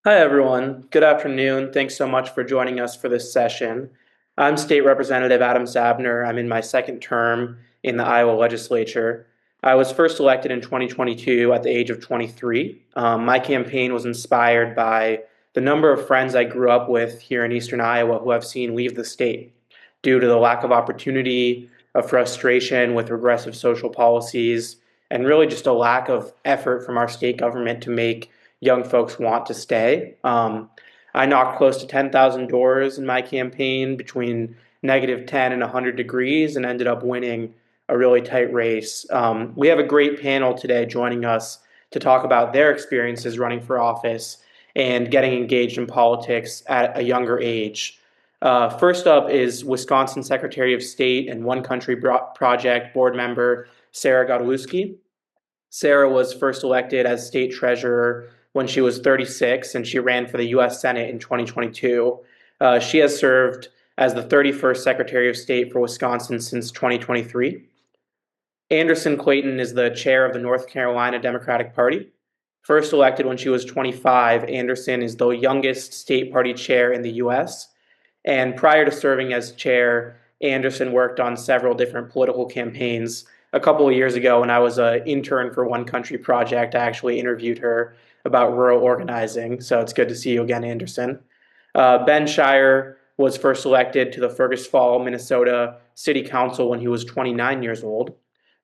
Hi, everyone. Good afternoon. Thanks so much for joining us for this session. I'm State Representative Adam Zabner. I'm in my second term in the Iowa legislature. I was first elected in 2022 at the age of 23. My campaign was inspired by the number of friends I grew up with here in Eastern Iowa who I've seen leave the state due to the lack of opportunity, of frustration with regressive social policies, and really just a lack of effort from our state government to make young folks want to stay. I knocked close to 10,000 doors in my campaign between -10 and 100 degrees and ended up winning a really tight race. We have a great panel today joining us to talk about their experiences running for office and getting engaged in politics at a younger age. First up is Wisconsin Secretary of State and One Country Project board member Sarah Godlewski. Sarah was first elected as state treasurer when she was 36, and she ran for the U.S. Senate in 2022. She has served as the 31st Secretary of State for Wisconsin since 2023. Anderson Clayton is the chair of the North Carolina Democratic Party. First elected when she was 25, Anderson is the youngest state party chair in the U.S. And prior to serving as chair, Anderson worked on several different political campaigns. A couple of years ago, when I was an intern for One Country Project, I actually interviewed her about rural organizing. So it's good to see you again, Anderson. Ben Shire was first elected to the Fergus Falls, Minnesota City Council when he was 29 years old.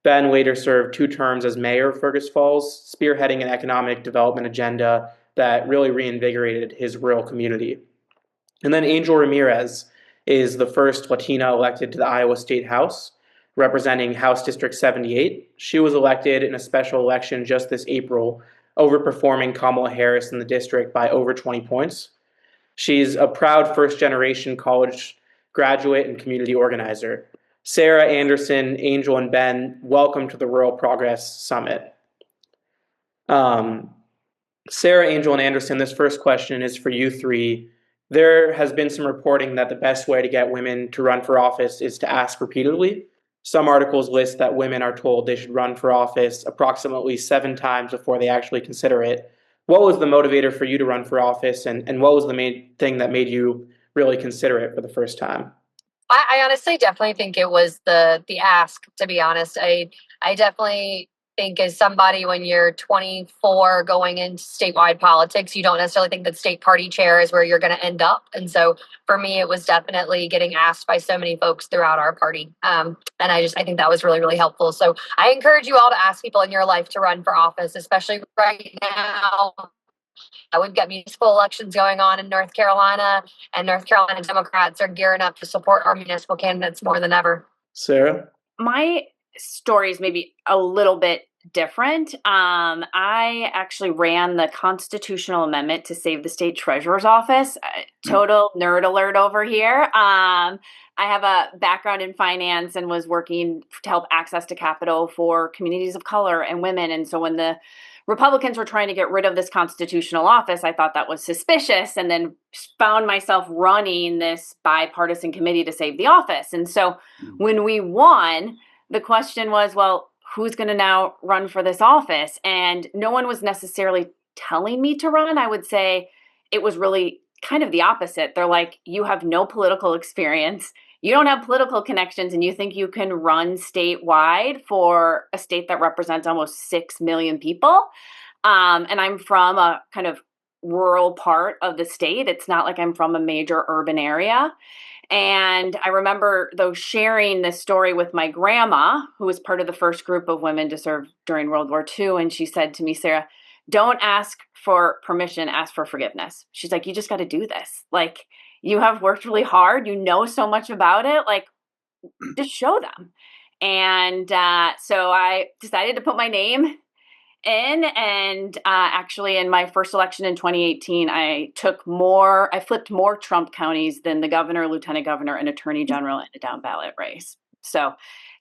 Ben later served 2 terms as mayor of Fergus Falls, spearheading an economic development agenda that really reinvigorated his rural community. And then Angel Ramirez is the first Latina elected to the Iowa State House, representing House District 78. She was elected in a special election just this April, overperforming Kamala Harris in the district by over 20 points. She's a proud first generation college graduate and community organizer. Sarah, Anderson, Angel, and Ben, welcome to the Rural Progress Summit. Um, Sarah, Angel, and Anderson, this first question is for you three. There has been some reporting that the best way to get women to run for office is to ask repeatedly. Some articles list that women are told they should run for office approximately 7 times before they actually consider it. What was the motivator for you to run for office, and what was the main thing that made you really consider it for the first time? I honestly definitely think it was the ask, to be honest. I definitely think as somebody when you're 24 going into statewide politics, you don't necessarily think that state party chair is where you're going to end up. And so for me, it was definitely getting asked by so many folks throughout our party. And I think that was really, really helpful. So I encourage you all to ask people in your life to run for office, especially right now. We've got municipal elections going on in North Carolina, and North Carolina Democrats are gearing up to support our municipal candidates more than ever. Sarah? My story is maybe a little bit different. I actually ran the constitutional amendment to save the state treasurer's office. Total nerd alert over here. I have a background in finance and was working to help access to capital for communities of color and women. And so when the Republicans were trying to get rid of this constitutional office, I thought that was suspicious, and then found myself running this bipartisan committee to save the office. And so when we won, the question was, well, who's going to now run for this office? And no one was necessarily telling me to run. I would say it was really kind of the opposite. They're like, you have no political experience. You don't have political connections, and you think you can run statewide for a state that represents almost 6 million people. And I'm from a kind of rural part of the state. It's not like I'm from a major urban area. And I remember, though, sharing this story with my grandma, who was part of the first group of women to serve during World War II. And she said to me, Sarah, don't ask for permission, ask for forgiveness. She's like, you just got to do this. Like, you have worked really hard. You know so much about it. Like, just show them. And so I decided to put my name in. And actually, in my first election in 2018, I flipped more Trump counties than the governor, lieutenant governor, and attorney general in a down ballot race. So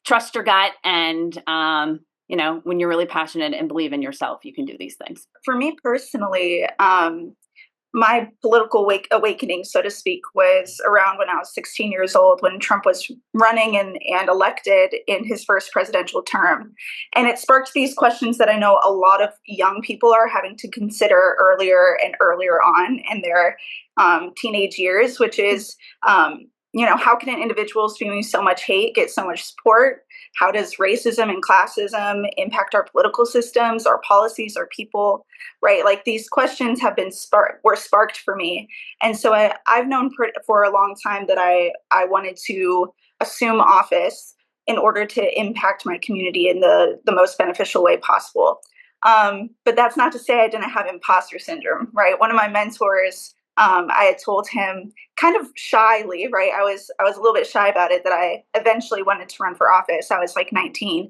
trust your gut. And, when you're really passionate and believe in yourself, you can do these things. For me personally, my political awakening, so to speak, was around when I was 16 years old, when Trump was running and elected in his first presidential term. And it sparked these questions that I know a lot of young people are having to consider earlier and earlier on in their teenage years, which is, how can an individual spewing so much hate get so much support? How does racism and classism impact our political systems, our policies, our people, right? Like, these questions have been sparked for me. And so I've known for a long time that I wanted to assume office in order to impact my community in the most beneficial way possible. But that's not to say I didn't have imposter syndrome, right? One of my mentors, I had told him kind of shyly, right? I was a little bit shy about it, that I eventually wanted to run for office. I was like 19.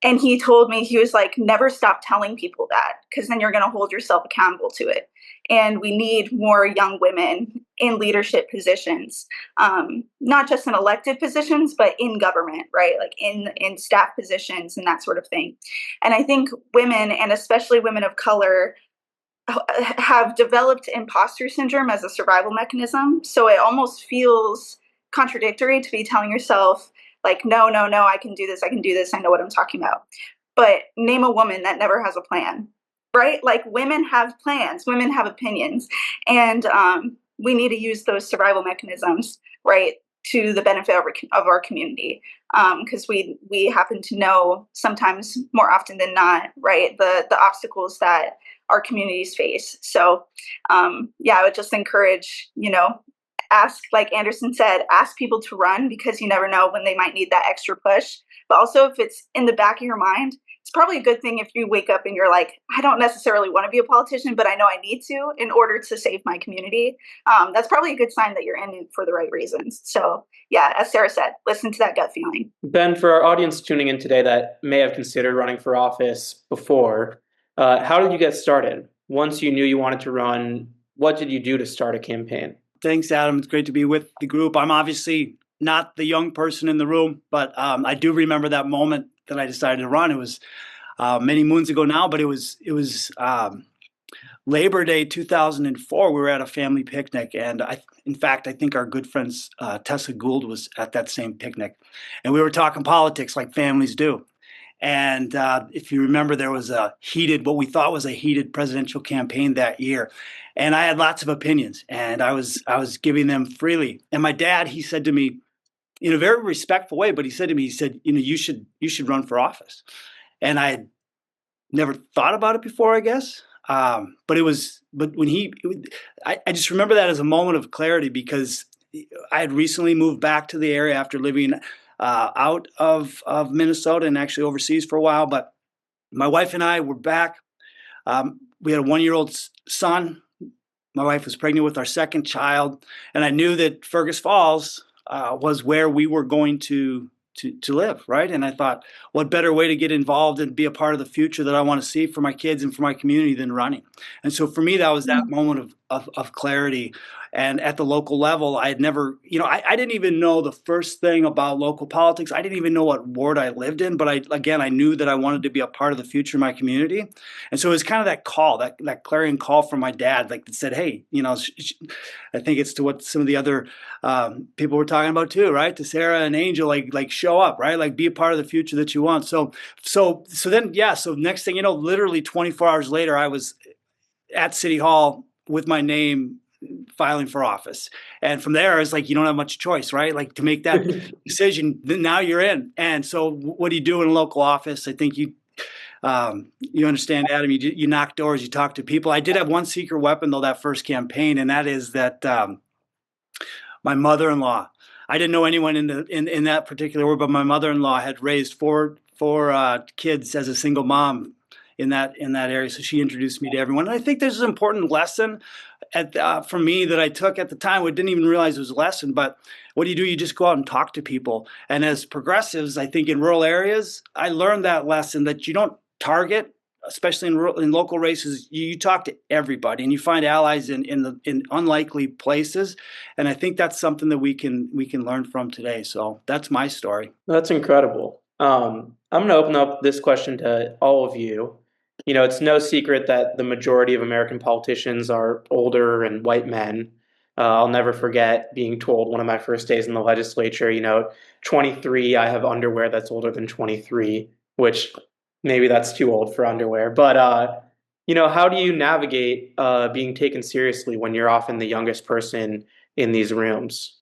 And he told me, he was like, never stop telling people that, because then you're going to hold yourself accountable to it. And we need more young women in leadership positions, not just in elected positions, but in government, right? Like in staff positions and that sort of thing. And I think women, and especially women of color, have developed imposter syndrome as a survival mechanism. So it almost feels contradictory to be telling yourself, like, no, I can do this, I know what I'm talking about. But name a woman that never has a plan, right? Like, women have plans, women have opinions, and we need to use those survival mechanisms, right, to the benefit of our community, because we happen to know, sometimes more often than not, right, the obstacles that our communities face. So I would just encourage, ask, like Anderson said, ask people to run, because you never know when they might need that extra push. But also, if it's in the back of your mind, it's probably a good thing if you wake up and you're like, I don't necessarily want to be a politician, but I know I need to in order to save my community. That's probably a good sign that you're in it for the right reasons. So yeah, as Sarah said, listen to that gut feeling. Ben, for our audience tuning in today that may have considered running for office before, how did you get started? Once you knew you wanted to run, what did you do to start a campaign? Thanks, Adam. It's great to be with the group. I'm obviously not the young person in the room, but I do remember that moment that I decided to run. It was many moons ago now, but it was Labor Day 2004. We were at a family picnic, and in fact, I think our good friend Tessa Gould was at that same picnic, and we were talking politics like families do. And if you remember, there was what we thought was a heated presidential campaign that year. And I had lots of opinions, and I was giving them freely. And my dad, he said to me, in a very respectful way, but he said, you should run for office. And I had never thought about it before, I guess. But when I just remember that as a moment of clarity, because I had recently moved back to the area after living out of Minnesota and actually overseas for a while. But my wife and I were back. We had a 1-year-old son. My wife was pregnant with our second child, and I knew that Fergus Falls was where we were going to live, right? And I thought, what better way to get involved and be a part of the future that I want to see for my kids and for my community than running? And so for me, that was that moment of clarity. And at the local level, I had never, I didn't even know the first thing about local politics. I didn't even know what ward I lived in, but I knew that I wanted to be a part of the future of my community. And so it was kind of that call, that clarion call from my dad, like, that said, hey, I think it's to what some of the other people were talking about too, right? To Sarah and Angel, like show up, right? Like, be a part of the future that you want. So next thing you know, literally 24 hours later, I was at City Hall with my name filing for office. And from there, it's like, you don't have much choice, right? Like, to make that decision, now you're in. And so what do you do in a local office? I think you understand, Adam, you knock doors, you talk to people. I did have one secret weapon, though, that first campaign, and that is that my mother-in-law, I didn't know anyone in that particular ward, but my mother-in-law had raised four kids as a single mom in that area. So she introduced me to everyone. And I think there's an important lesson for me that I took at the time. I didn't even realize it was a lesson, but what do? You just go out and talk to people. And as progressives, I think in rural areas, I learned that lesson, that you don't target, especially in local races. You talk to everybody, and you find allies in unlikely places. And I think that's something that we can learn from today. So that's my story. That's incredible. I'm going to open up this question to all of you. It's no secret that the majority of American politicians are older and white men. I'll never forget being told one of my first days in the legislature, 23, I have underwear that's older than 23, which maybe that's too old for underwear. But, how do you navigate being taken seriously when you're often the youngest person in these rooms?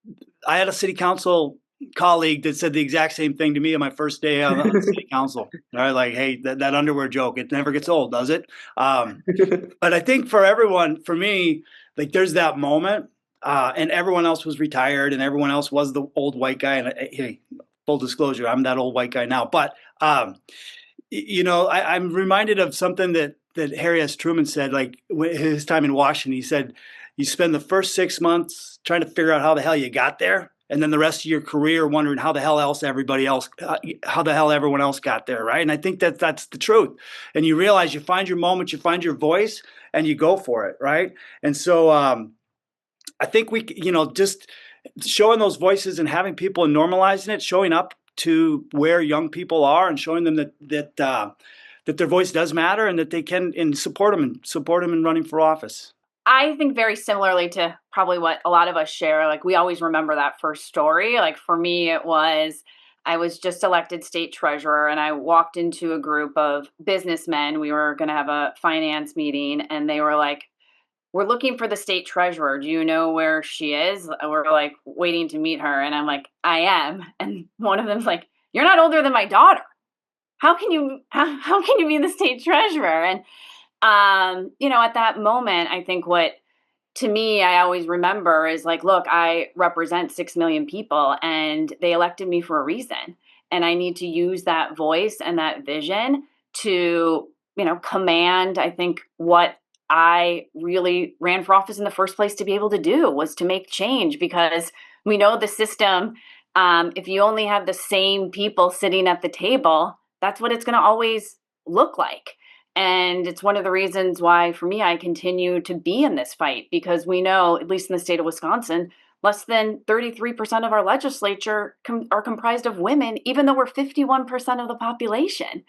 I had a city council colleague that said the exact same thing to me on my first day on the city council. All right, like, hey, that underwear joke, it never gets old, does it? But I think for everyone, for me, like there's that moment, and everyone else was retired, and everyone else was the old white guy. And hey, full disclosure, I'm that old white guy now. But I'm reminded of something that Harry S. Truman said, like his time in Washington. He said, "You spend the first 6 months trying to figure out how the hell you got there, and then the rest of your career wondering how the hell everyone else got there, right?" And I think that's the truth. And you realize you find your moment, you find your voice, and you go for it, right? And so I think we, just showing those voices and having people and normalizing it, showing up to where young people are and showing them that their voice does matter and that they can and support them in running for office. I think very similarly to probably what a lot of us share. Like, we always remember that first story. Like, for me, I was just elected state treasurer, and I walked into a group of businessmen. We were going to have a finance meeting, and they were like, "We're looking for the state treasurer. Do you know where she is?" We're like waiting to meet her. And I'm like, "I am." And one of them's like, "You're not older than my daughter. How can you be the state treasurer?" And at that moment, I think what to me I always remember is like, look, I represent 6 million people, and they elected me for a reason. And I need to use that voice and that vision to, command, I think, what I really ran for office in the first place to be able to do, was to make change, because we know the system. If you only have the same people sitting at the table, that's what it's going to always look like. And it's one of the reasons why, for me, I continue to be in this fight, because we know, at least in the state of Wisconsin, less than 33% of our legislature are comprised of women, even though we're 51% of the population.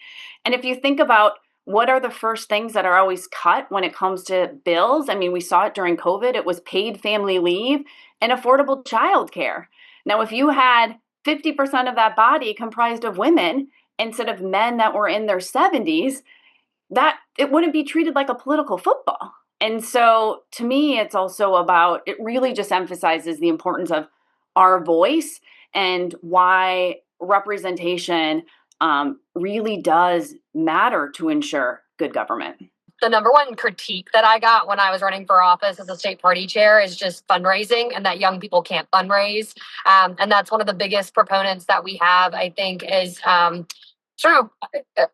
And if you think about what are the first things that are always cut when it comes to bills, I mean, we saw it during COVID. It was paid family leave and affordable childcare. Now, if you had 50% of that body comprised of women instead of men that were in their 70s, that it wouldn't be treated like a political football. And so to me, it's also about, it really just emphasizes the importance of our voice and why representation really does matter to ensure good government. The number one critique that I got when I was running for office as a state party chair is just fundraising, and that young people can't fundraise. And that's one of the biggest proponents that we have, I think, is sort of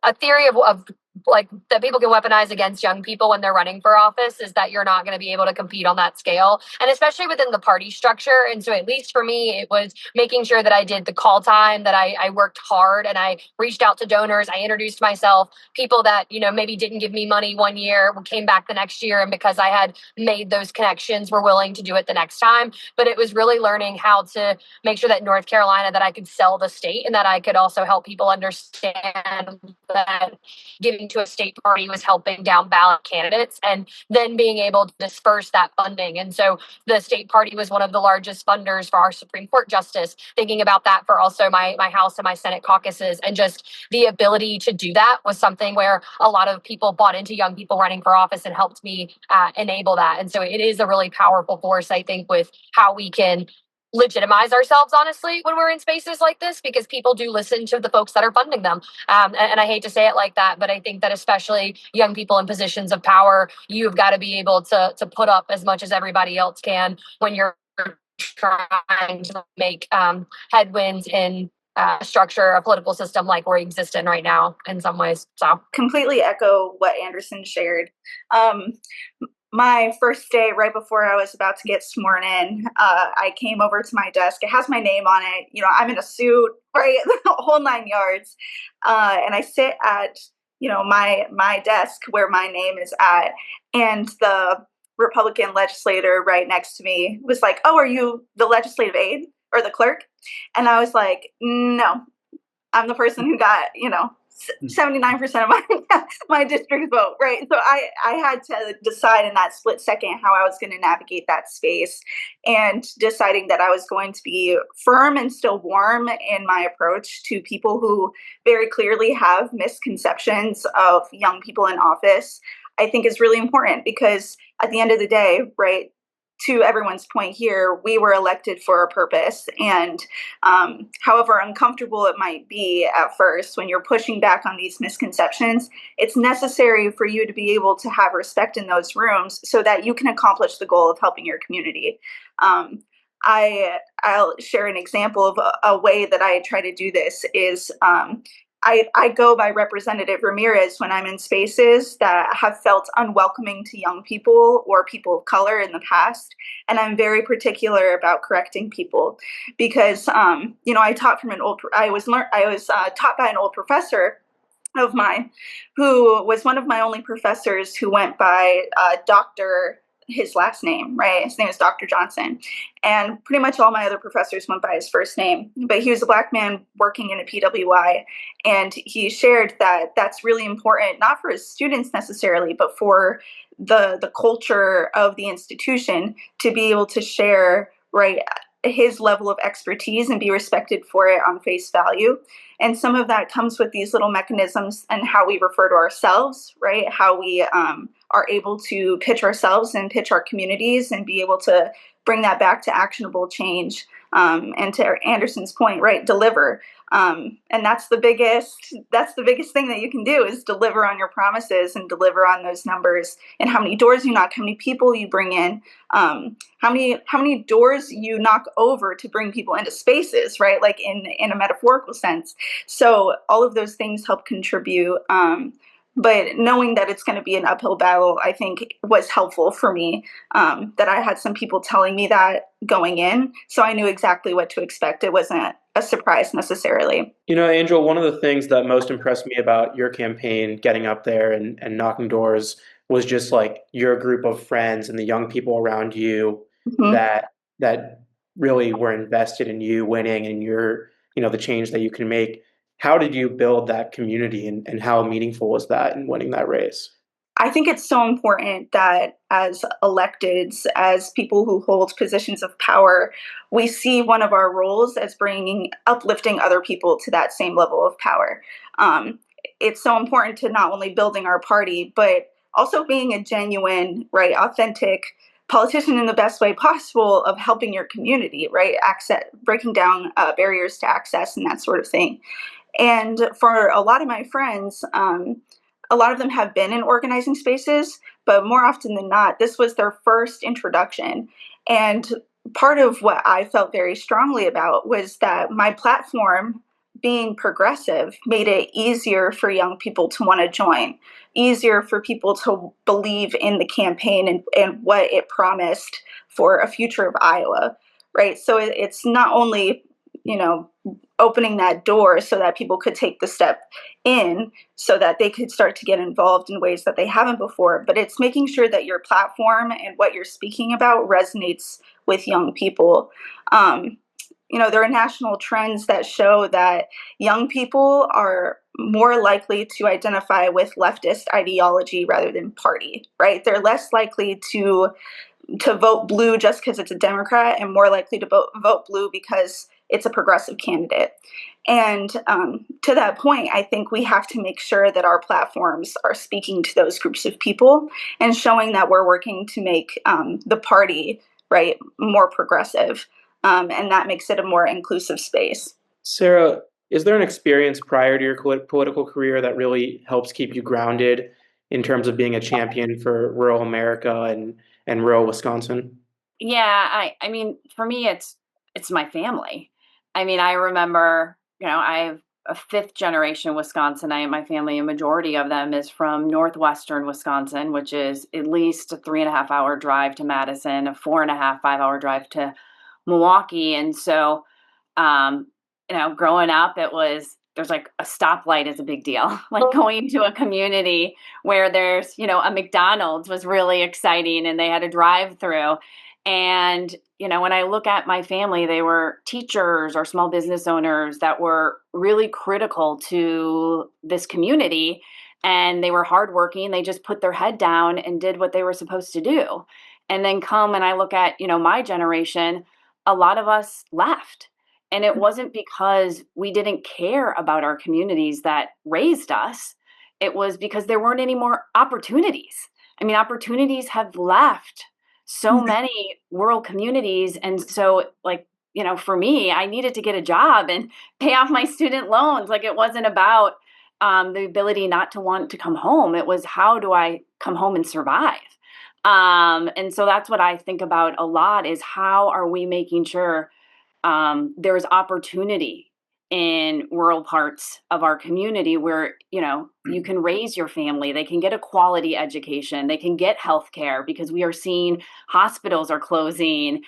a theory of like that people can weaponize against young people when they're running for office, is that you're not going to be able to compete on that scale, and especially within the party structure. And so at least for me, it was making sure that I did the call time, that I worked hard, and I reached out to donors. I introduced myself. People that, maybe didn't give me money one year came back the next year, and because I had made those connections, were willing to do it the next time. But it was really learning how to make sure that North Carolina, that I could sell the state, and that I could also help people understand that giving to a state party was helping down ballot candidates, and then being able to disperse that funding. And so the state party was one of the largest funders for our Supreme Court justice, thinking about that for also my House and my Senate caucuses. And just the ability to do that was something where a lot of people bought into young people running for office and helped me enable that. And so it is a really powerful force, I think, with how we can legitimize ourselves, honestly, when we're in spaces like this, because people do listen to the folks that are funding them. And I hate to say it like that, but I think that especially young people in positions of power, you've got to be able to put up as much as everybody else can when you're trying to make headwinds in structure a political system like we exist in right now in some ways. So completely echo what Anderson shared. My first day, right before I was about to get sworn in, I came over to my desk. It has my name on it. I'm in a suit, right? The whole 9 yards. And I sit at, my desk where my name is at. And the Republican legislator right next to me was like, "Oh, are you the legislative aide or the clerk?" And I was like, "No, I'm the person who got, 79% of my district vote, right? So I had to decide in that split second how I was going to navigate that space, and deciding that I was going to be firm and still warm in my approach to people who very clearly have misconceptions of young people in office, I think is really important, because at the end of the day, right, to everyone's point here, we were elected for a purpose. And however uncomfortable it might be at first when you're pushing back on these misconceptions, it's necessary for you to be able to have respect in those rooms so that you can accomplish the goal of helping your community. I'll share an example of a way that I try to do this is I go by Representative Ramirez when I'm in spaces that have felt unwelcoming to young people or people of color in the past. And I'm very particular about correcting people because, I taught from I was taught by an old professor of mine who was one of my only professors who went by Dr. his last name, right? His name is Dr. Johnson. And pretty much all my other professors went by his first name. But he was a Black man working in a PWI. And he shared that that's really important, not for his students necessarily, but for the culture of the institution to be able to share, right, his level of expertise and be respected for it on face value. And some of that comes with these little mechanisms and how we refer to ourselves, right? How we are able to pitch ourselves and pitch our communities and be able to bring that back to actionable change. And to Anderson's point, right, deliver. And that's the biggest thing that you can do is deliver on your promises and deliver on those numbers and how many doors you knock, how many people you bring in, how many doors you knock over to bring people into spaces, right? Like in a metaphorical sense. So all of those things help contribute. But knowing that it's going to be an uphill battle, I think was helpful for me, that I had some people telling me that going in. So I knew exactly what to expect. It wasn't a surprise necessarily. Angel, one of the things that most impressed me about your campaign, getting up there and knocking doors, was just like your group of friends and the young people around you that really were invested in you winning and your, the change that you can make. How did you build that community and how meaningful was that in winning that race? I think it's so important that as electeds, as people who hold positions of power, we see one of our roles as uplifting other people to that same level of power. It's so important to not only building our party, but also being a genuine, right, authentic politician in the best way possible of helping your community, right? Breaking down barriers to access and that sort of thing. And for a lot of my friends, a lot of them have been in organizing spaces, but more often than not, this was their first introduction. And part of what I felt very strongly about was that my platform, being progressive, made it easier for young people to want to join, easier for people to believe in the campaign and what it promised for a future of Iowa, right? So it's not only, opening that door so that people could take the step in so that they could start to get involved in ways that they haven't before, but it's making sure that your platform and what you're speaking about resonates with young people. There are national trends that show that young people are more likely to identify with leftist ideology rather than party, right? They're less likely to vote blue just because it's a Democrat and more likely to vote blue because it's a progressive candidate. And to that point, I think we have to make sure that our platforms are speaking to those groups of people and showing that we're working to make the party, right, more progressive. And that makes it a more inclusive space. Sarah, is there an experience prior to your political career that really helps keep you grounded in terms of being a champion for rural America and rural Wisconsin? Yeah, I mean, for me, it's my family. I mean, I remember, I have a fifth generation Wisconsinite. My family, a majority of them is from northwestern Wisconsin, which is at least a 3.5 hour drive to Madison, a 4.5, 5 hour drive to Milwaukee. And so, growing up, there's like a stoplight is a big deal. Like going to a community where there's, a McDonald's was really exciting and they had a drive through. And, when I look at my family, they were teachers or small business owners that were really critical to this community, and they were hardworking. They just put their head down and did what they were supposed to do. And then and I look at, my generation, a lot of us left. And it wasn't because we didn't care about our communities that raised us. It was because there weren't any more opportunities. I mean, opportunities have left so many rural communities. And so, for me, I needed to get a job and pay off my student loans. Like, it wasn't about the ability not to want to come home. It was, how do I come home and survive? And so that's what I think about a lot, is how are we making sure there's opportunity in rural parts of our community where, you can raise your family, they can get a quality education, they can get health care, because we are seeing hospitals are closing.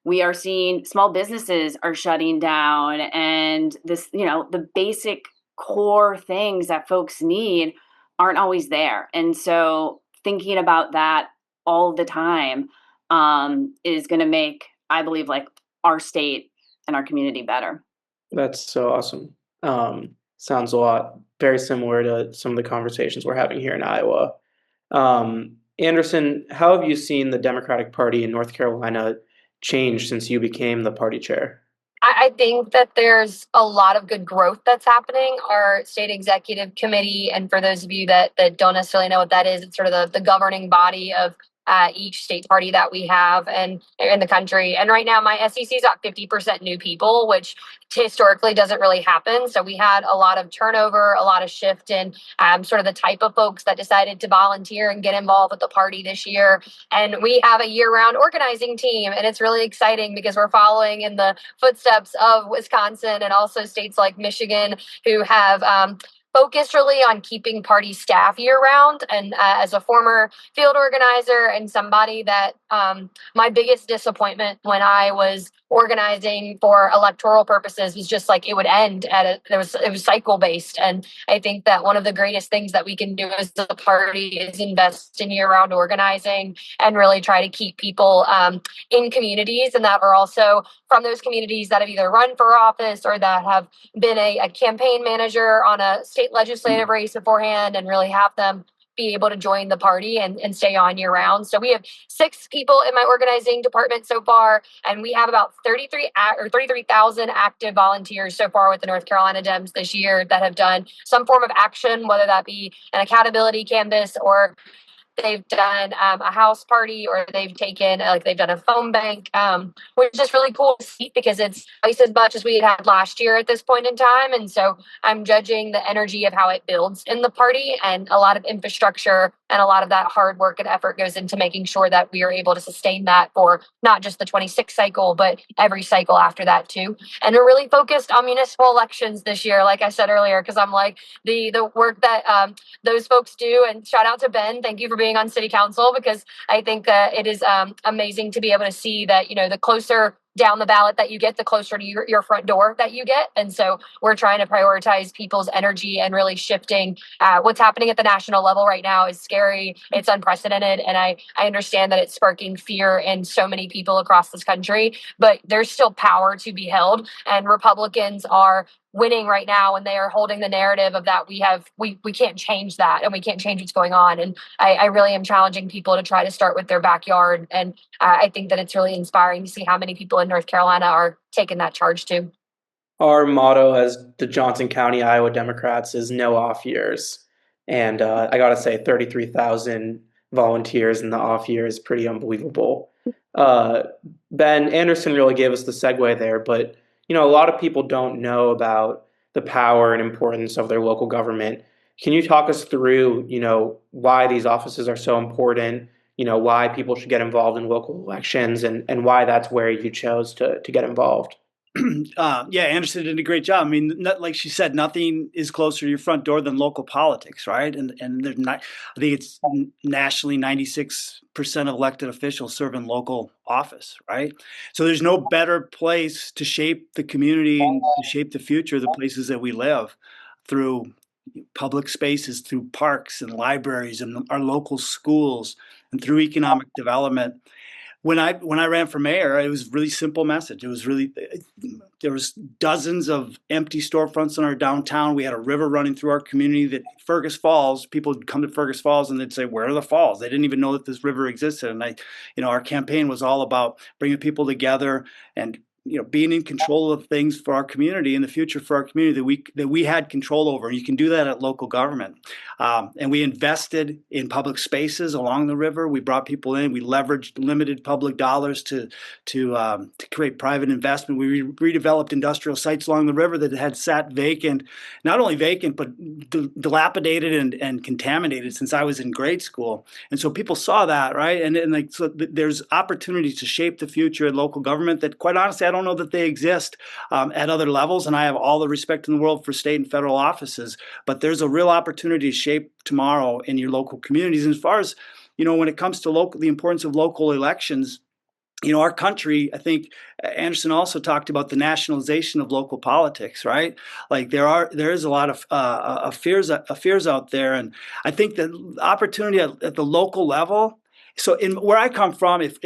We are seeing small businesses are shutting down, and this, the basic core things that folks need aren't always there. And so thinking about that all the time is going to make, I believe, like, our state and our community better. That's so awesome. Sounds a lot very similar to some of the conversations we're having here in Iowa. Anderson, how have you seen the Democratic Party in North Carolina change since you became the party chair? I think that there's a lot of good growth that's happening. Our state executive committee, and for those of you that don't necessarily know what that is, it's sort of the governing body of each state party that we have and in the country. And right now, my SEC is at 50% new people, which historically doesn't really happen. So we had a lot of turnover, a lot of shift in sort of the type of folks that decided to volunteer and get involved with the party this year. And we have a year-round organizing team, and it's really exciting because we're following in the footsteps of Wisconsin and also states like Michigan, who have focused really on keeping party staff year round. And as a former field organizer and somebody that my biggest disappointment when I was organizing for electoral purposes was just like it would end at it was cycle based. And I think that one of the greatest things that we can do as a party is invest in year round organizing and really try to keep people in communities, and that are also from those communities that have either run for office or that have been a campaign manager on a state legislative race beforehand, and really have them be able to join the party and stay on year round. So we have 6 people in my organizing department so far, and we have about 33,000 active volunteers so far with the North Carolina Dems this year that have done some form of action, whether that be an accountability canvas, or they've done a house party, or they've done a phone bank, which is just really cool to see because it's twice as much as we had last year at this point in time. And so I'm judging the energy of how it builds in the party, and a lot of infrastructure and a lot of that hard work and effort goes into making sure that we are able to sustain that for not just the 26 cycle, but every cycle after that too. And we're really focused on municipal elections this year, like I said earlier, because I'm like the work that those folks do. And shout out to Ben. Thank you for being on city council, because I think it is amazing to be able to see that, the closer down the ballot that you get, the closer to your front door that you get. And so we're trying to prioritize people's energy and really shifting. What's happening at the national level right now is scary. It's unprecedented. And I understand that it's sparking fear in so many people across this country, but there's still power to be held. And Republicans are winning right now, and they are holding the narrative of that we can't change that, and we can't change what's going on. And I really am challenging people to try to start with their backyard. And I think that it's really inspiring to see how many people in North Carolina are taking that charge too. Our motto as the Johnson County, Iowa Democrats is no off years. And I got to say, 33,000 volunteers in the off year is pretty unbelievable. Ben, Anderson really gave us the segue there, but a lot of people don't know about the power and importance of their local government. Can you talk us through, why these offices are so important, why people should get involved in local elections, and why that's where you chose to get involved? Yeah, Anderson did a great job. I mean, like she said, nothing is closer to your front door than local politics, right? And there's not, I think it's nationally 96% of elected officials serve in local office, right? So there's no better place to shape the community and to shape the future of the places that we live through public spaces, through parks and libraries and our local schools, and through economic development. when I ran for mayor, it was a really simple message. It was really, there was dozens of empty storefronts in our downtown. We had a river running through our community that Fergus Falls, people would come to Fergus Falls and they'd say, where are the falls? They didn't even know that this river existed. And our campaign was all about bringing people together and being in control of things for our community in the future, for our community that we had control over. You can do that at local government. And we invested in public spaces along the river. We brought people in. We leveraged limited public dollars to create private investment. We redeveloped industrial sites along the river that had sat vacant, not only vacant, but dilapidated and contaminated since I was in grade school. And so people saw that, right? So there's opportunities to shape the future in local government that, quite honestly, I don't know that they exist at other levels, and I have all the respect in the world for state and federal offices, but there's a real opportunity to shape tomorrow in your local communities. And as far as, when it comes to the importance of local elections, our country, I think Anderson also talked about the nationalization of local politics, right? Like there is a lot of fears out there, and I think the opportunity at the local level. So in where I come from, if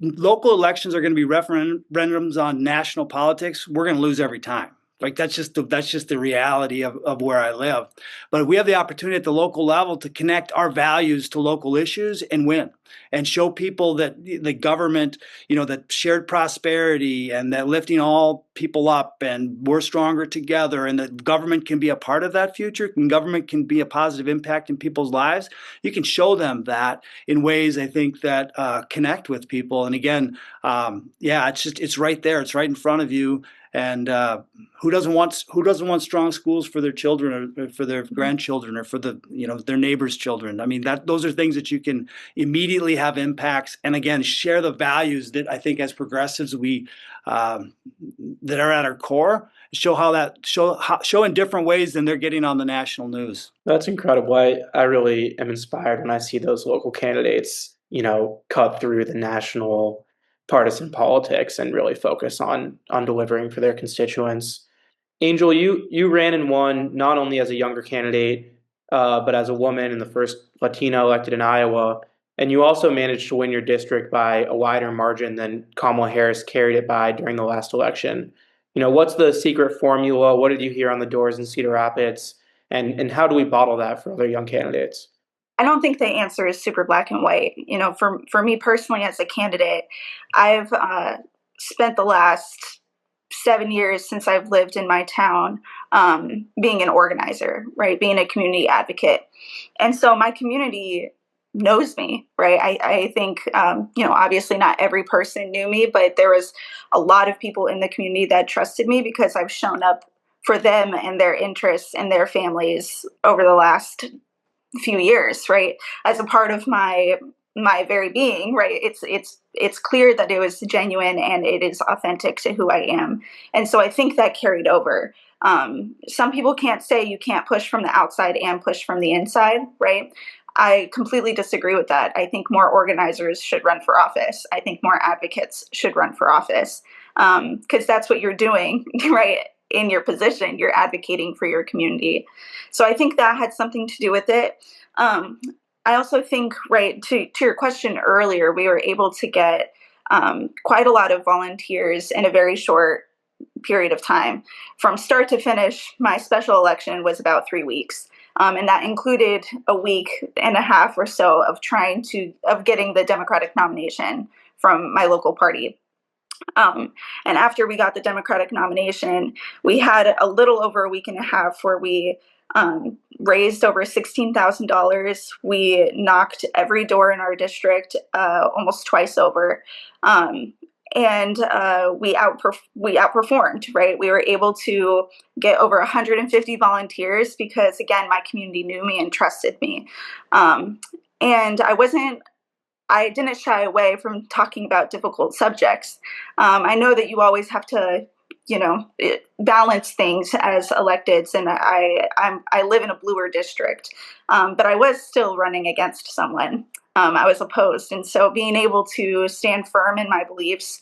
local elections are going to be referendums on national politics, we're going to lose every time. Like that's just the reality of where I live. But we have the opportunity at the local level to connect our values to local issues and win, and show people that the government, that shared prosperity and that lifting all people up and we're stronger together, and that government can be a part of that future, and government can be a positive impact in people's lives. You can show them that in ways, I think, that connect with people. And again, it's right there. It's right in front of you. And who doesn't want strong schools for their children or for their grandchildren or for their neighbors' children? I mean, those are things that you can immediately have impacts, and again, share the values that I think as progressives we that are at our core. Show in different ways than they're getting on the national news. That's incredible. I really am inspired when I see those local candidates, cut through the national partisan politics and really focus on delivering for their constituents. Angel, you ran and won not only as a younger candidate, but as a woman and the first Latina elected in Iowa. And you also managed to win your district by a wider margin than Kamala Harris carried it by during the last election. What's the secret formula? What did you hear on the doors in Cedar Rapids? And how do we bottle that for other young candidates? I don't think the answer is super black and white. For me personally as a candidate, I've spent the last 7 years since I've lived in my town being an organizer, right? Being a community advocate. And so my community knows me, right? I think, obviously not every person knew me, but there was a lot of people in the community that trusted me because I've shown up for them and their interests and their families over the last few years, right? As a part of my very being, right? It's clear that it was genuine and it is authentic to who I am. And so I think that carried over. Some people can't say you can't push from the outside and push from the inside, right? I completely disagree with that. I think more organizers should run for office. I think more advocates should run for office because that's what you're doing, right? In your position, you're advocating for your community. So I think that had something to do with it. I also think, right, to your question earlier, we were able to get quite a lot of volunteers in a very short period of time. From start to finish, my special election was about 3 weeks. And that included a week and a half or so of getting the Democratic nomination from my local party. And after we got the Democratic nomination, we had a little over a week and a half where we raised over $16,000. We knocked every door in our district almost twice over. And we outperformed, right? We were able to get over 150 volunteers because, again, my community knew me and trusted me. And I didn't shy away from talking about difficult subjects. I know that you always have to, balance things as electeds, and I live in a bluer district, but I was still running against someone. I was opposed, and so being able to stand firm in my beliefs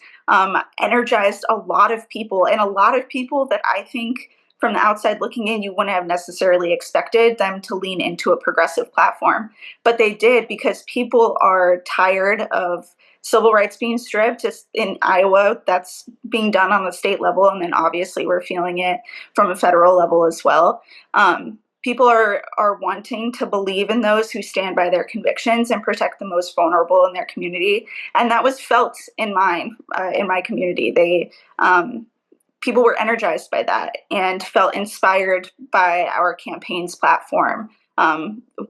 energized a lot of people, and a lot of people that I think from the outside looking in, you wouldn't have necessarily expected them to lean into a progressive platform. But they did, because people are tired of civil rights being stripped. Just in Iowa, that's being done on the state level, and then obviously we're feeling it from a federal level as well. People are wanting to believe in those who stand by their convictions and protect the most vulnerable in their community, and that was felt in my community. People were energized by that and felt inspired by our campaign's platform.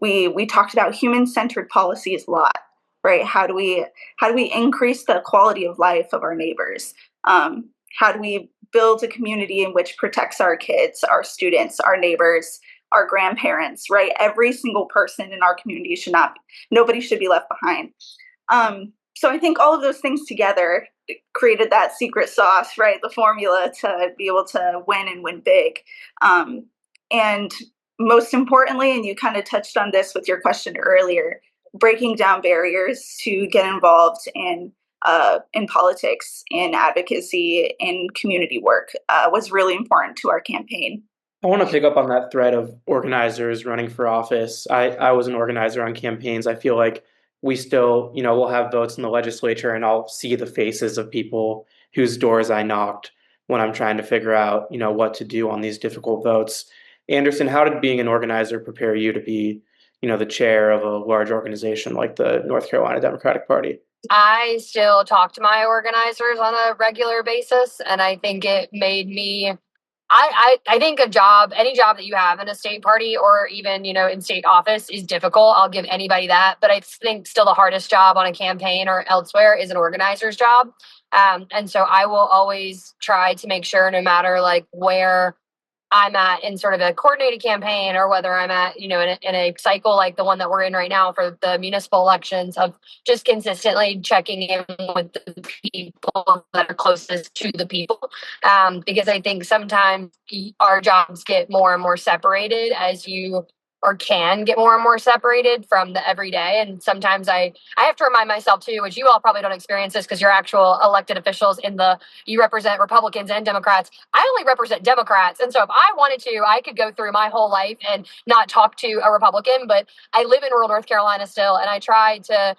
We talked about human-centered policies a lot, right? How do we increase the quality of life of our neighbors? How do we build a community in which protects our kids, our students, our neighbors, our grandparents, right? Every single person in our community nobody should be left behind. So I think all of those things together created that secret sauce, right? The formula to be able to win and win big. And most importantly, and you kind of touched on this with your question earlier, breaking down barriers to get involved in politics, in advocacy, in community work was really important to our campaign. I want to pick up on that thread of organizers running for office. I was an organizer on campaigns. I feel like we still, we'll have votes in the legislature and I'll see the faces of people whose doors I knocked when I'm trying to figure out, what to do on these difficult votes. Anderson, how did being an organizer prepare you to be, the chair of a large organization like the North Carolina Democratic Party? I still talk to my organizers on a regular basis, and I think it made me I think any job that you have in a state party or even, in state office is difficult. I'll give anybody that. But I think still the hardest job on a campaign or elsewhere is an organizer's job. And so I will always try to make sure, no matter like where I'm at in sort of a coordinated campaign or whether I'm at, in a cycle like the one that we're in right now for the municipal elections, of just consistently checking in with the people that are closest to the people. Because I think sometimes our jobs get more and more separated can get more and more separated from the everyday. And sometimes I have to remind myself too, which you all probably don't experience this because you're actual elected officials you represent Republicans and Democrats. I only represent Democrats. And so if I wanted to, I could go through my whole life and not talk to a Republican, but I live in rural North Carolina still. And I try to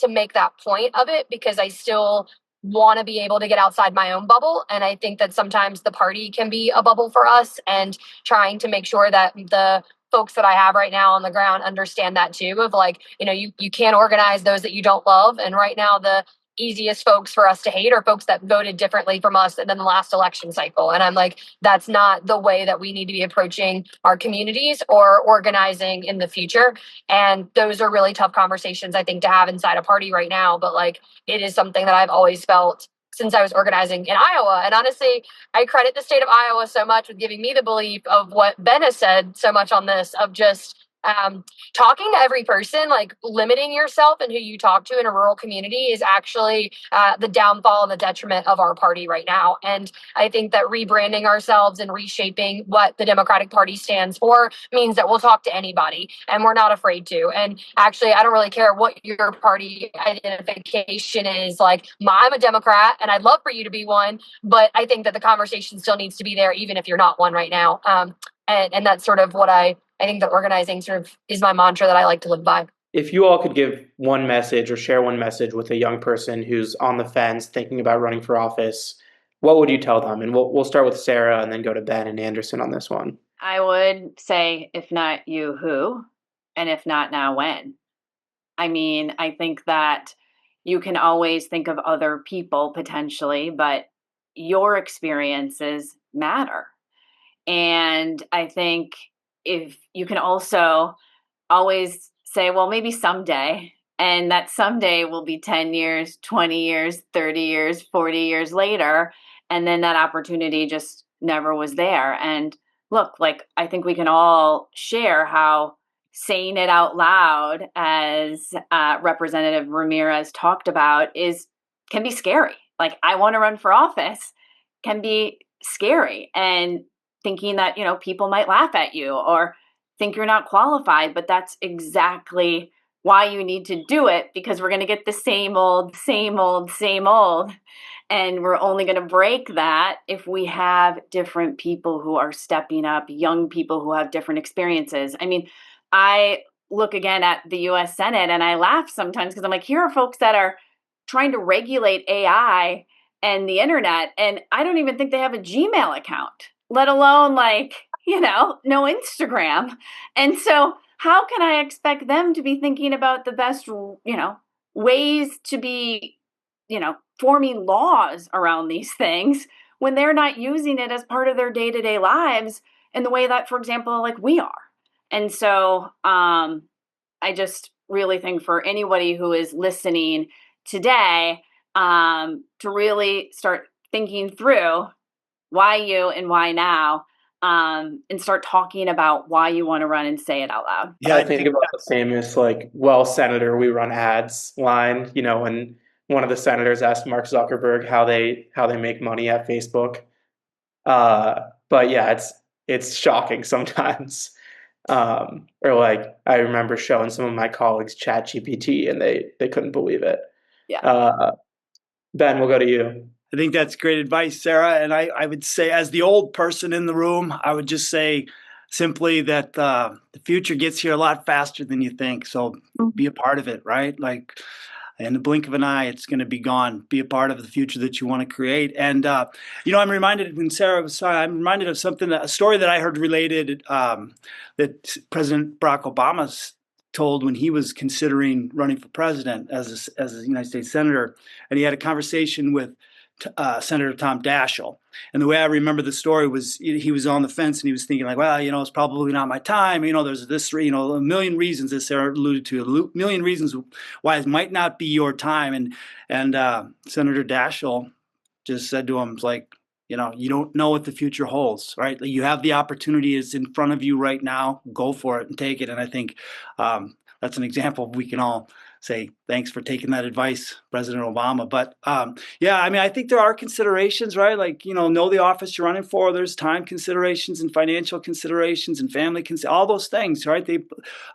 make that point of it because I still want to be able to get outside my own bubble. And I think that sometimes the party can be a bubble for us, and trying to make sure that the folks that I have right now on the ground understand that too, of like, you can't organize those that you don't love. And right now, the easiest folks for us to hate are folks that voted differently from us than the last election cycle. And I'm like, that's not the way that we need to be approaching our communities or organizing in the future. And those are really tough conversations, I think, to have inside a party right now. But like, it is something that I've always felt since I was organizing in Iowa. And honestly, I credit the state of Iowa so much with giving me the belief of what Ben has said so much on this, of just talking to every person. Like, limiting yourself and who you talk to in a rural community is actually the downfall and the detriment of our party right now. And I think that rebranding ourselves and reshaping what the Democratic Party stands for means that we'll talk to anybody and we're not afraid to. And actually, I don't really care what your party identification is. Like, I'm a Democrat and I'd love for you to be one, but I think that the conversation still needs to be there, even if you're not one right now. And that's sort of what I think that organizing sort of is my mantra that I like to live by. If you all could give one message or share one message with a young person who's on the fence thinking about running for office, what would you tell them? And we'll start with Sarah and then go to Ben and Anderson on this one. I would say, if not you, who? And if not now, when? I mean, I think that you can always think of other people potentially, but your experiences matter. And I think if you can also always say, well, maybe someday, and that someday will be 10 years, 20 years, 30 years, 40 years later. And then that opportunity just never was there. And look, like, I think we can all share how saying it out loud, as Representative Ramirez talked about, can be scary. Like, I want to run for office can be scary. And thinking that, people might laugh at you or think you're not qualified, but that's exactly why you need to do it, because we're going to get the same old. And we're only going to break that if we have different people who are stepping up, young people who have different experiences. I mean, I look again at the U.S. Senate and I laugh sometimes because I'm like, here are folks that are trying to regulate AI and the internet, and I don't even think they have a Gmail account, let alone no Instagram. And so how can I expect them to be thinking about the best, ways to be, forming laws around these things when they're not using it as part of their day-to-day lives in the way that, for example, like we are. And so I just really think for anybody who is listening today, to really start thinking through why you and why now, and start talking about why you want to run and say it out loud. Yeah, I think about the famous, like, well, Senator, we run ads line, when one of the senators asked Mark Zuckerberg how they make money at Facebook. But yeah, it's shocking sometimes. Or like I remember showing some of my colleagues ChatGPT and they couldn't believe it. Yeah. Ben, we'll go to you. I think that's great advice, Sarah. And I would say, as the old person in the room, I would just say simply that the future gets here a lot faster than you think. So be a part of it, right? Like in the blink of an eye, it's going to be gone. Be a part of the future that you want to create. And, I'm reminded when Sarah was talking, I'm reminded of a story that I heard related that President Barack Obama's told when he was considering running for president as a United States Senator. And he had a conversation with Senator Tom Daschle. And the way I remember the story was he was on the fence and he was thinking like, well, it's probably not my time. There's this, a million reasons, as Sarah alluded to, a million reasons why it might not be your time. And Senator Daschle just said to him, like, you don't know what the future holds, right? Like, you have the opportunity is in front of you right now. Go for it and take it. And I think that's an example we can all say thanks for taking that advice, President Obama. But I think there are considerations, right? Like, know the office you're running for. There's time considerations and financial considerations and family all those things, right?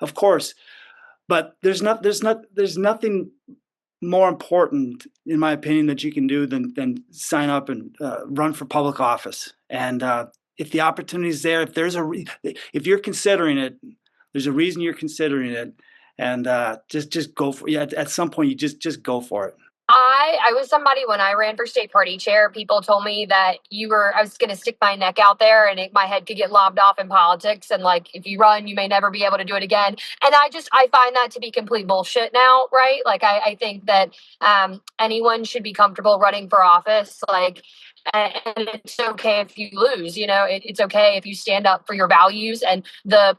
Of course, but there's nothing more important, in my opinion, that you can do than sign up and run for public office. And if the opportunity is there, if you're considering it, there's a reason you're considering it. And just go for it. Yeah, at some point, you just go for it. I was somebody when I ran for state party chair, people told me that I was going to stick my neck out there and my head could get lobbed off in politics. And like, if you run, you may never be able to do it again. And I find that to be complete bullshit now, right? Like, I think that anyone should be comfortable running for office. Like, and it's okay if you lose, it's okay if you stand up for your values and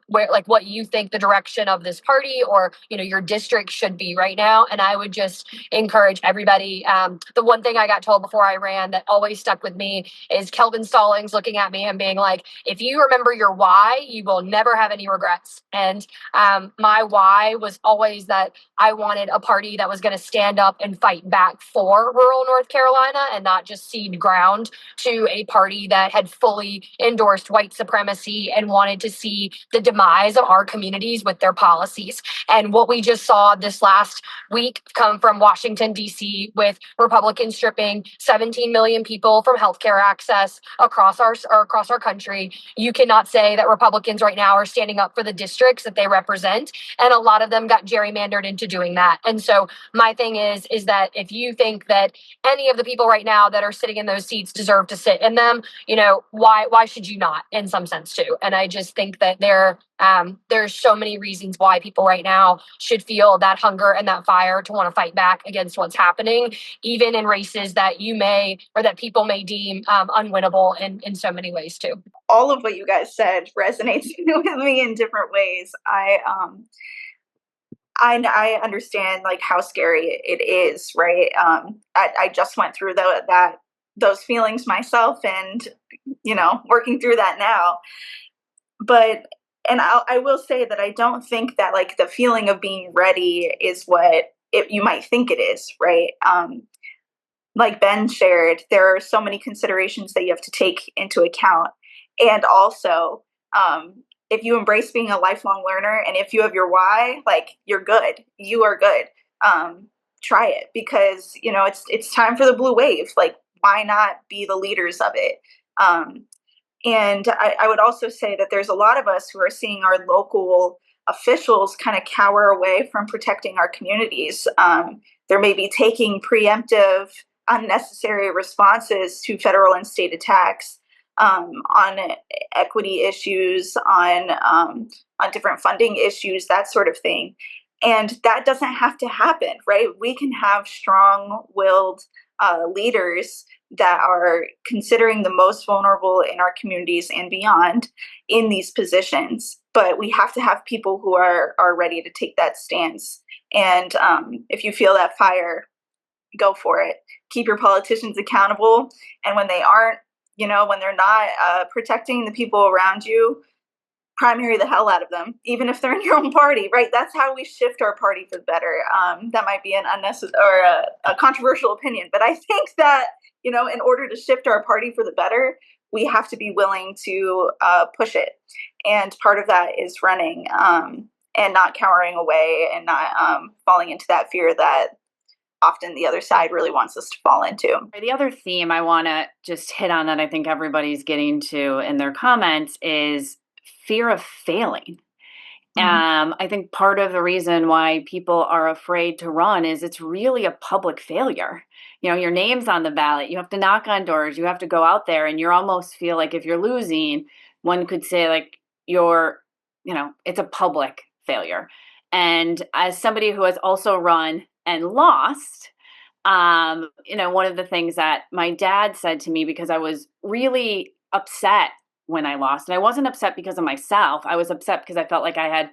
what you think the direction of this party or, your district should be right now. And I would just encourage everybody. The one thing I got told before I ran that always stuck with me is Kelvin Stallings looking at me and being like, if you remember your why, you will never have any regrets. And my why was always that I wanted a party that was going to stand up and fight back for rural North Carolina and not just cede ground to a party that had fully endorsed white supremacy and wanted to see the demise of our communities with their policies. And what we just saw this last week come from Washington, D.C., with Republicans stripping 17 million people from healthcare access across our country. You cannot say that Republicans right now are standing up for the districts that they represent. And a lot of them got gerrymandered into doing that. And so my thing is that if you think that any of the people right now that are sitting in those seats deserve to sit in them, why should you not, in some sense too? And I just think that there's so many reasons why people right now should feel that hunger and that fire to want to fight back against what's happening, even in races that that people may deem unwinnable in so many ways too. All of what you guys said resonates with me in different ways. I understand like how scary it is, right? I just went through those feelings myself, and working through that now. But I will say that I don't think that like the feeling of being ready is what you might think it is, right? Like Ben shared, there are so many considerations that you have to take into account, and also if you embrace being a lifelong learner and if you have your why, like you're good. You are good. Try it, because it's time for the blue wave. Like, why not be the leaders of it? And I would also say that there's a lot of us who are seeing our local officials kind of cower away from protecting our communities. There may be taking preemptive, unnecessary responses to federal and state attacks on equity issues, on different funding issues, that sort of thing. And that doesn't have to happen, right? We can have strong-willed leaders that are considering the most vulnerable in our communities and beyond in these positions. But we have to have people who are ready to take that stance. And if you feel that fire, go for it. Keep your politicians accountable. And when they aren't, when they're not protecting the people around you, primary the hell out of them, even if they're in your own party, right? That's how we shift our party for the better. That might be an unnecessary or a controversial opinion, but I think that, in order to shift our party for the better, we have to be willing to push it. And part of that is running and not cowering away and not falling into that fear that often the other side really wants us to fall into. The other theme I want to just hit on that I think everybody's getting to in their comments is fear of failing. I think part of the reason why people are afraid to run is it's really a public failure. Your name's on the ballot. You have to knock on doors. You have to go out there, and you almost feel like if you're losing, one could say like it's a public failure. And as somebody who has also run and lost, one of the things that my dad said to me, because I was really upset when I lost, and I wasn't upset because of myself. I was upset because I felt like I had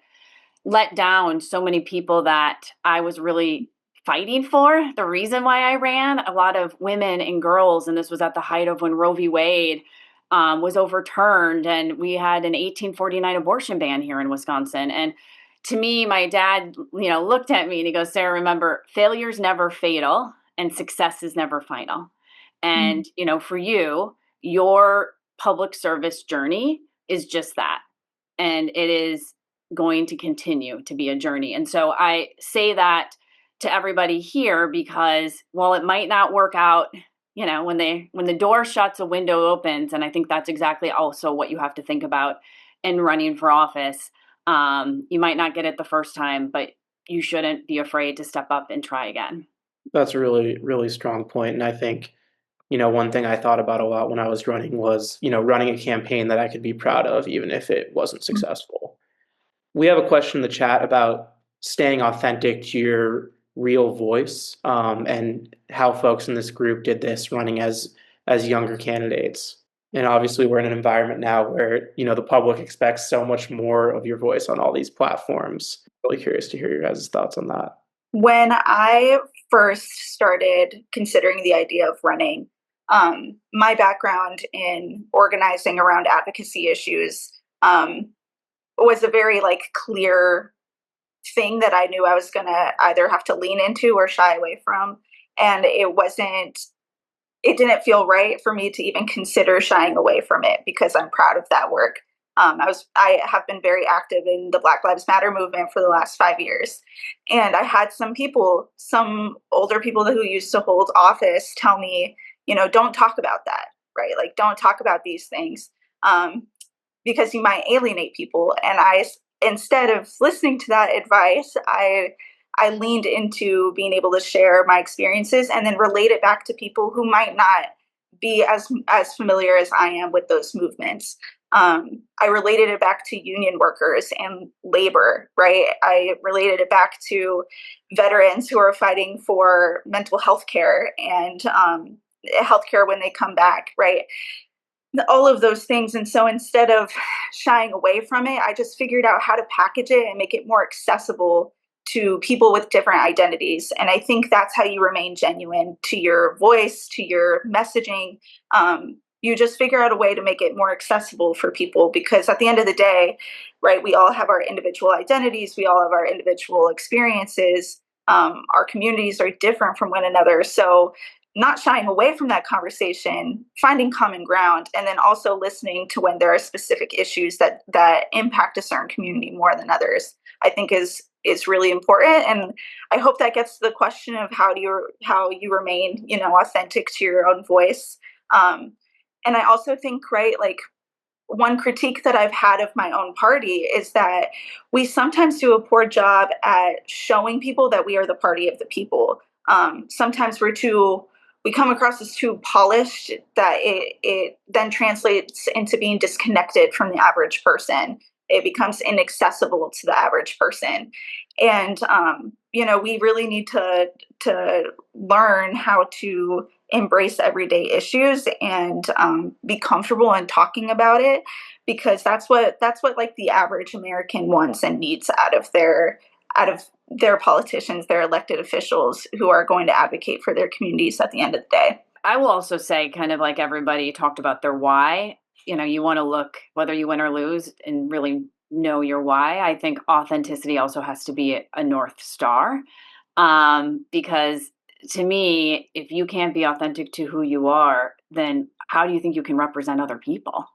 let down so many people that I was really fighting for. The reason why I ran, a lot of women and girls, and this was at the height of when Roe v. Wade was overturned, and we had an 1849 abortion ban here in Wisconsin. And to me, my dad, looked at me and he goes, "Sarah, remember, failure's never fatal and success is never final." And, for you, your public service journey is just that. And it is going to continue to be a journey. And so I say that to everybody here because while it might not work out, when the door shuts, a window opens. And I think that's exactly also what you have to think about in running for office. You might not get it the first time, but you shouldn't be afraid to step up and try again. That's a really, really strong point. And I think, one thing I thought about a lot when I was running was, running a campaign that I could be proud of, even if it wasn't successful. We have a question in the chat about staying authentic to your real voice, and how folks in this group did this running as younger candidates. And obviously we're in an environment now where, the public expects so much more of your voice on all these platforms. Really curious to hear your guys' thoughts on that. When I first started considering the idea of running, my background in organizing around advocacy issues was a very clear thing that I knew I was going to either have to lean into or shy away from. And it didn't feel right for me to even consider shying away from it because I'm proud of that work. I have been very active in the Black Lives Matter movement for the last 5 years. And I had some older people who used to hold office tell me, don't talk about that, right? Don't talk about these things because you might alienate people. And instead of listening to that advice, I leaned into being able to share my experiences and then relate it back to people who might not be as familiar as I am with those movements. I related it back to union workers and labor, right? I related it back to veterans who are fighting for mental health care and healthcare when they come back, right? All of those things. And so instead of shying away from it, I just figured out how to package it and make it more accessible to people with different identities. And I think that's how you remain genuine to your voice, to your messaging. You just figure out a way to make it more accessible for people because at the end of the day, right, we all have our individual identities. We all have our individual experiences. Our communities are different from one another. So not shying away from that conversation, finding common ground, and then also listening to when there are specific issues that impact a certain community more than others, I think is really important. And I hope that gets to the question of how you remain, authentic to your own voice. And I also think, right, one critique that I've had of my own party is that we sometimes do a poor job at showing people that we are the party of the people. Sometimes we come across as too polished that it then translates into being disconnected from the average person. It becomes inaccessible to the average person. And, we really need to learn how to embrace everyday issues and be comfortable in talking about it, because that's what like the average American wants and needs out of their politicians, their elected officials who are going to advocate for their communities at the end of the day. I will also say, kind of like everybody talked about their why, you want to look, whether you win or lose, and really know your why. I think authenticity also has to be a North Star. Because to me, if you can't be authentic to who you are, then how do you think you can represent other people?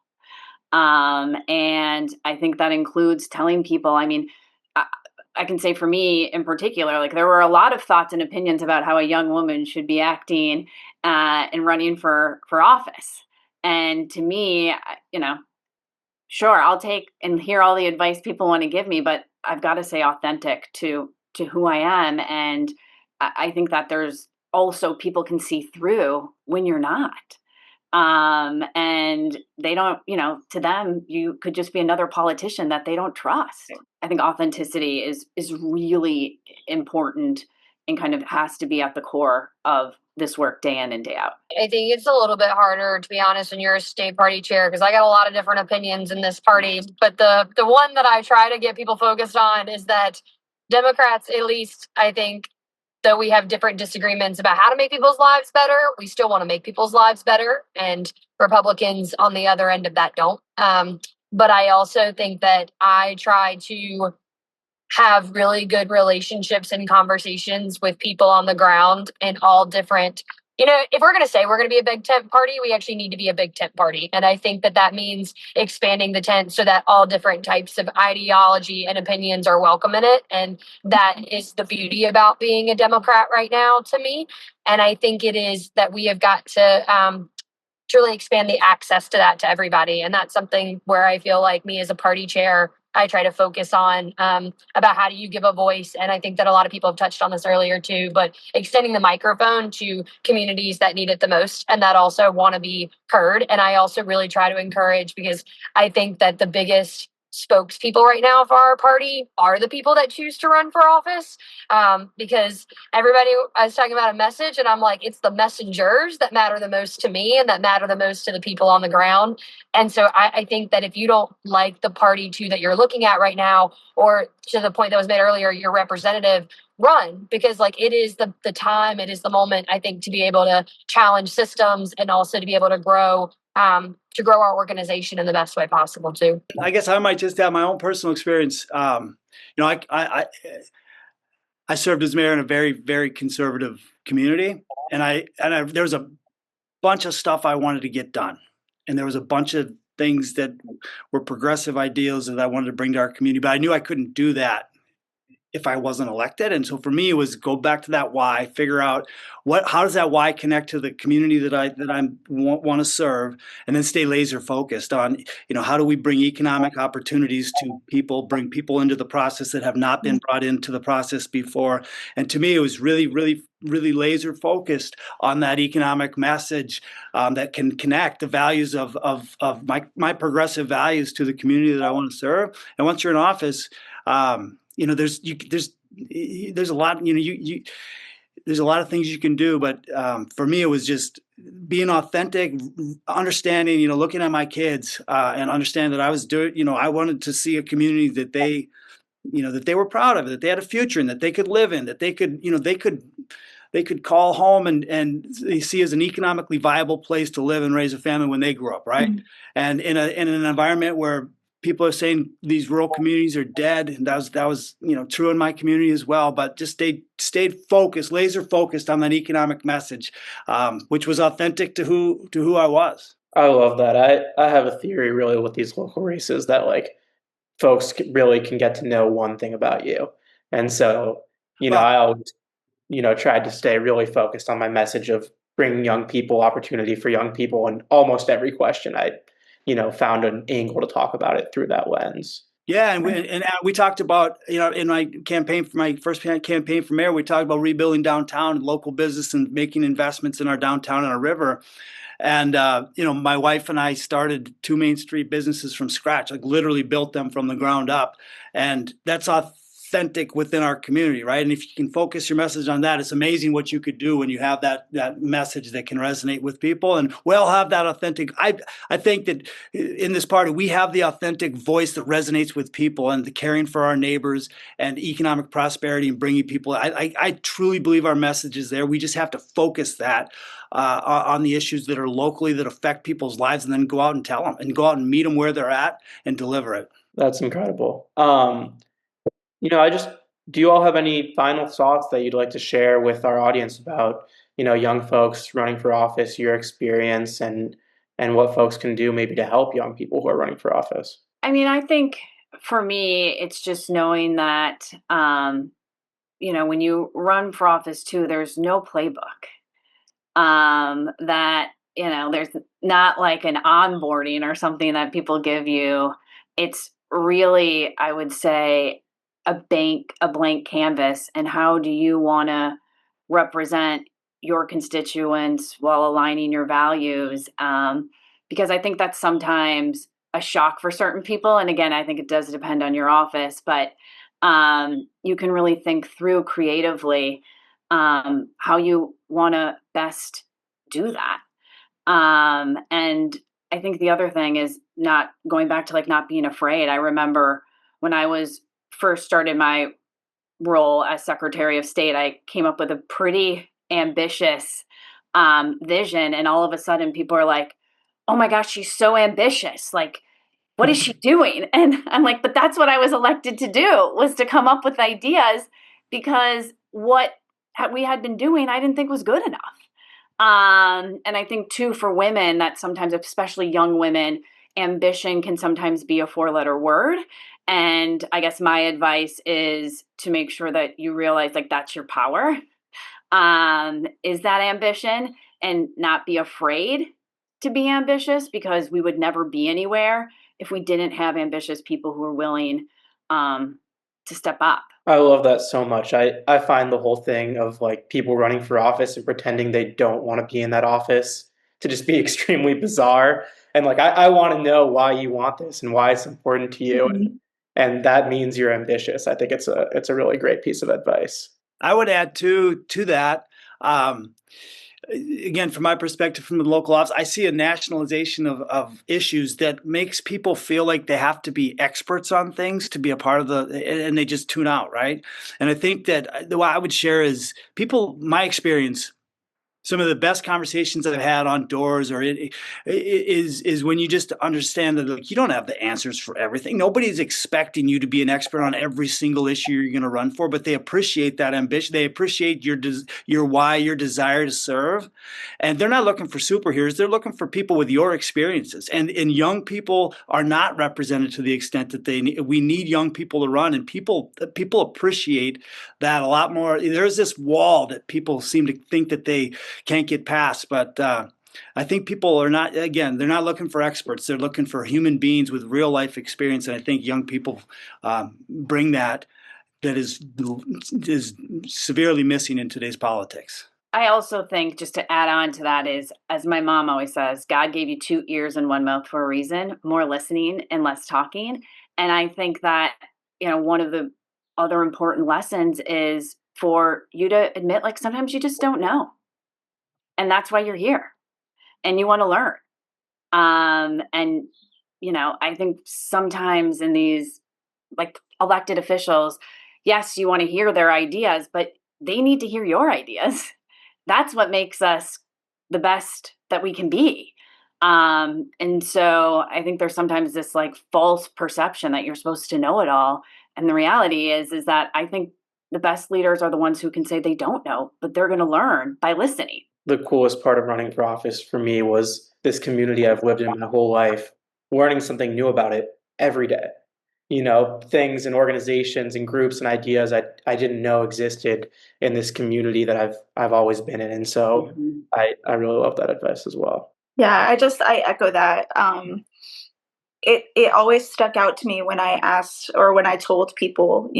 And I think that includes telling people, I can say for me in particular, like there were a lot of thoughts and opinions about how a young woman should be acting and running for office. And to me, sure, I'll take and hear all the advice people want to give me, but I've got to stay authentic to who I am. And I think that there's also people can see through when you're not. And they don't, to them, you could just be another politician that they don't trust. I think authenticity is really important and kind of has to be at the core of this work day in and day out. I think it's a little bit harder, to be honest, when you're a state party chair, because I got a lot of different opinions in this party. But the one that I try to get people focused on is that Democrats, at least, I think, though we have different disagreements about how to make people's lives better, we still want to make people's lives better. And Republicans on the other end of that don't. But I also think that I try to have really good relationships and conversations with people on the ground in all different, if we're going to say we're going to be a big tent party, we actually need to be a big tent party. And I think that means expanding the tent so that all different types of ideology and opinions are welcome in it. And that is the beauty about being a Democrat right now to me. And I think it is that we have got to really expand the access to that to everybody. And that's something where I feel like me as a party chair, I try to focus on about how do you give a voice. And I think that a lot of people have touched on this earlier too, but extending the microphone to communities that need it the most and that also want to be heard. And I also really try to encourage, because I think that the biggest spokespeople right now for our party are the people that choose to run for office, because everybody is talking about a message, and I'm like, it's the messengers that matter the most to me and that matter the most to the people on the ground. And so I think that if you don't like the party too that you're looking at right now, or to the point that was made earlier, your representative, run, because like it is the time, it is the moment, I think, to be able to challenge systems and also to be able to grow our organization in the best way possible too. I guess I might just have my own personal experience. I served as mayor in a very, very conservative community, and there was a bunch of stuff I wanted to get done, and there was a bunch of things that were progressive ideals that I wanted to bring to our community, but I knew I couldn't do that if I wasn't elected. And so for me, it was go back to that why, figure out how does that why connect to the community that I want to serve, and then stay laser focused on, how do we bring economic opportunities to people, bring people into the process that have not been brought into the process before. And to me, it was really, really, really laser focused on that economic message that can connect the values of my progressive values to the community that I want to serve. And once you're in office, there's a lot, there's a lot of things you can do, but for me, it was just being authentic, understanding, looking at my kids and understand that I was doing, I wanted to see a community that they were proud of, that they had a future and that they could live in, that they could, they could call home and they see as an economically viable place to live and raise a family when they grow up, right? Mm-hmm. And in an environment where people are saying these rural communities are dead, and that was true in my community as well. But just stayed focused, laser focused on that economic message, which was authentic to who I was. I love that. I have a theory really with these local races that like folks really can get to know one thing about you, and so I always tried to stay really focused on my message of bringing young people opportunity for young people, and almost every question I found an angle to talk about it through that lens. Yeah, and we talked about, in my first campaign for mayor, we talked about rebuilding downtown and local business and making investments in our downtown and our river. And my wife and I started two Main Street businesses from scratch, like literally built them from the ground up. And that's authentic within our community, right? And if you can focus your message on that, it's amazing what you could do when you have that message that can resonate with people. And we all have that authentic. I think that in this party, we have the authentic voice that resonates with people and the caring for our neighbors and economic prosperity and bringing people. I truly believe our message is there. We just have to focus that on the issues that are locally that affect people's lives, and then go out and tell them and go out and meet them where they're at and deliver it. That's incredible. Do you all have any final thoughts that you'd like to share with our audience about, young folks running for office, your experience, and what folks can do maybe to help young people who are running for office? I mean, I think for me, it's just knowing that, when you run for office too, there's no playbook. That, there's not like an onboarding or something that people give you. It's really, I would say, a blank canvas. And how do you want to represent your constituents while aligning your values? Because I think that's sometimes a shock for certain people. And again, I think it does depend on your office, but you can really think through creatively how you want to best do that. And I think the other thing is not going back to like not being afraid. I remember when I was first started my role as Secretary of State, I came up with a pretty ambitious vision. And all of a sudden people are like, oh my gosh, she's so ambitious. Like, what is she doing? And I'm like, but that's what I was elected to do, was to come up with ideas, because what we had been doing, I didn't think was good enough. And I think too, for women, that sometimes, especially young women, ambition can sometimes be a 4-letter word. And I guess my advice is to make sure that you realize like that's your power, is that ambition, and not be afraid to be ambitious, because we would never be anywhere if we didn't have ambitious people who are willing to step up. I love that so much. I find the whole thing of like people running for office and pretending they don't want to be in that office to just be extremely bizarre. And like, I want to know why you want this and why it's important to you. Mhm. And that means you're ambitious. I think it's a really great piece of advice. I would add to that. Again, from my perspective, from the local office, I see a nationalization of issues that makes people feel like they have to be experts on things to be a part of and they just tune out, right? And I think that what I would share is my experience. Some of the best conversations I've had on doors is when you just understand that like, you don't have the answers for everything. Nobody's expecting you to be an expert on every single issue you're going to run for, but they appreciate that ambition. They appreciate your why, your desire to serve. And they're not looking for superheroes. They're looking for people with your experiences. And young people are not represented to the extent that we need young people to run, and people appreciate that a lot more. There's this wall that people seem to think that they can't get past, but I think people are not, again, they're not looking for experts. They're looking for human beings with real life experience, and I think young people bring that is severely missing in today's politics. I also think, just to add on to that, is, as my mom always says, God gave you 2 ears and 1 mouth for a reason: more listening and less talking. And I think that, one of the other important lessons is for you to admit, like, sometimes you just don't know. And that's why you're here, and you want to learn. And, I think sometimes in these like elected officials, yes, you want to hear their ideas, but they need to hear your ideas. That's what makes us the best that we can be. And so I think there's sometimes this like false perception that you're supposed to know it all. And the reality is that I think the best leaders are the ones who can say they don't know, but they're going to learn by listening. The coolest part of running for office for me was this community I've lived in my whole life, learning something new about it every day. Things and organizations and groups and ideas I didn't know existed in this community that I've always been in. And so I really love that advice as well. Yeah, I echo that. it always stuck out to me when I asked or when I told people,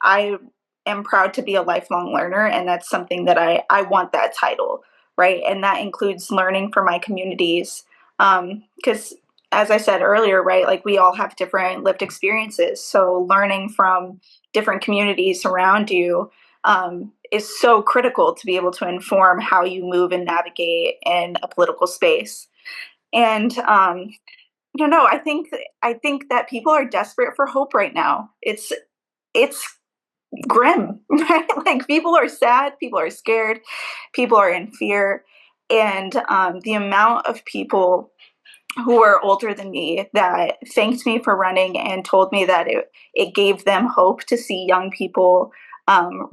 I am proud to be a lifelong learner, and that's something that I want that title, right? And that includes learning from my communities, because as I said earlier, right, like we all have different lived experiences. So learning from different communities around you is so critical to be able to inform how you move and navigate in a political space. And I don't know. I think that people are desperate for hope right now. It's grim, right? Like people are sad, people are scared, people are in fear, and the amount of people who are older than me that thanked me for running and told me that it gave them hope to see young people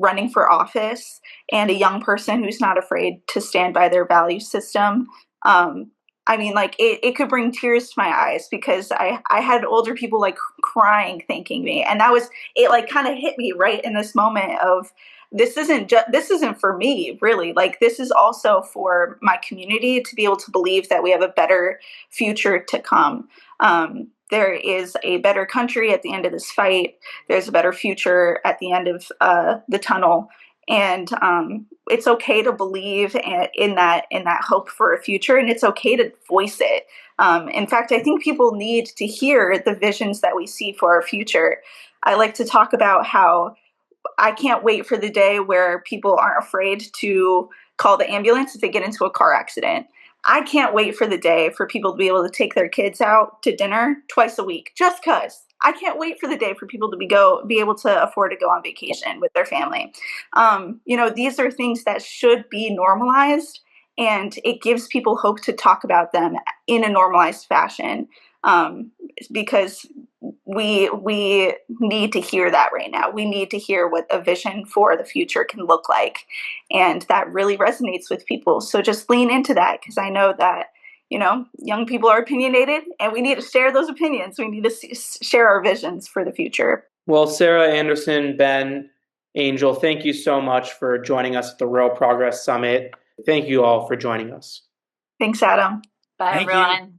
running for office and a young person who's not afraid to stand by their value system. I mean, like it could bring tears to my eyes because I had older people like crying, thanking me. And it like kind of hit me right in this moment of this isn't for me, really. Like this is also for my community to be able to believe that we have a better future to come. There is a better country at the end of this fight. There's a better future at the end of the tunnel. And it's okay to believe in that hope for a future, and it's okay to voice it. In fact, I think people need to hear the visions that we see for our future. I like to talk about how I can't wait for the day where people aren't afraid to call the ambulance if they get into a car accident. I can't wait for the day for people to be able to take their kids out to dinner twice a week, just cause. I can't wait for the day for people to be able to afford to go on vacation with their family. These are things that should be normalized, and it gives people hope to talk about them in a normalized fashion, because we need to hear that right now. We need to hear what a vision for the future can look like, and that really resonates with people. So just lean into that, because I know that young people are opinionated, and we need to share those opinions. We need to share our visions for the future. Well, Sarah, Anderson, Ben, Angel, thank you so much for joining us at the Real Progress Summit. Thank you all for joining us. Thanks, Adam. Bye, Thank you. everyone.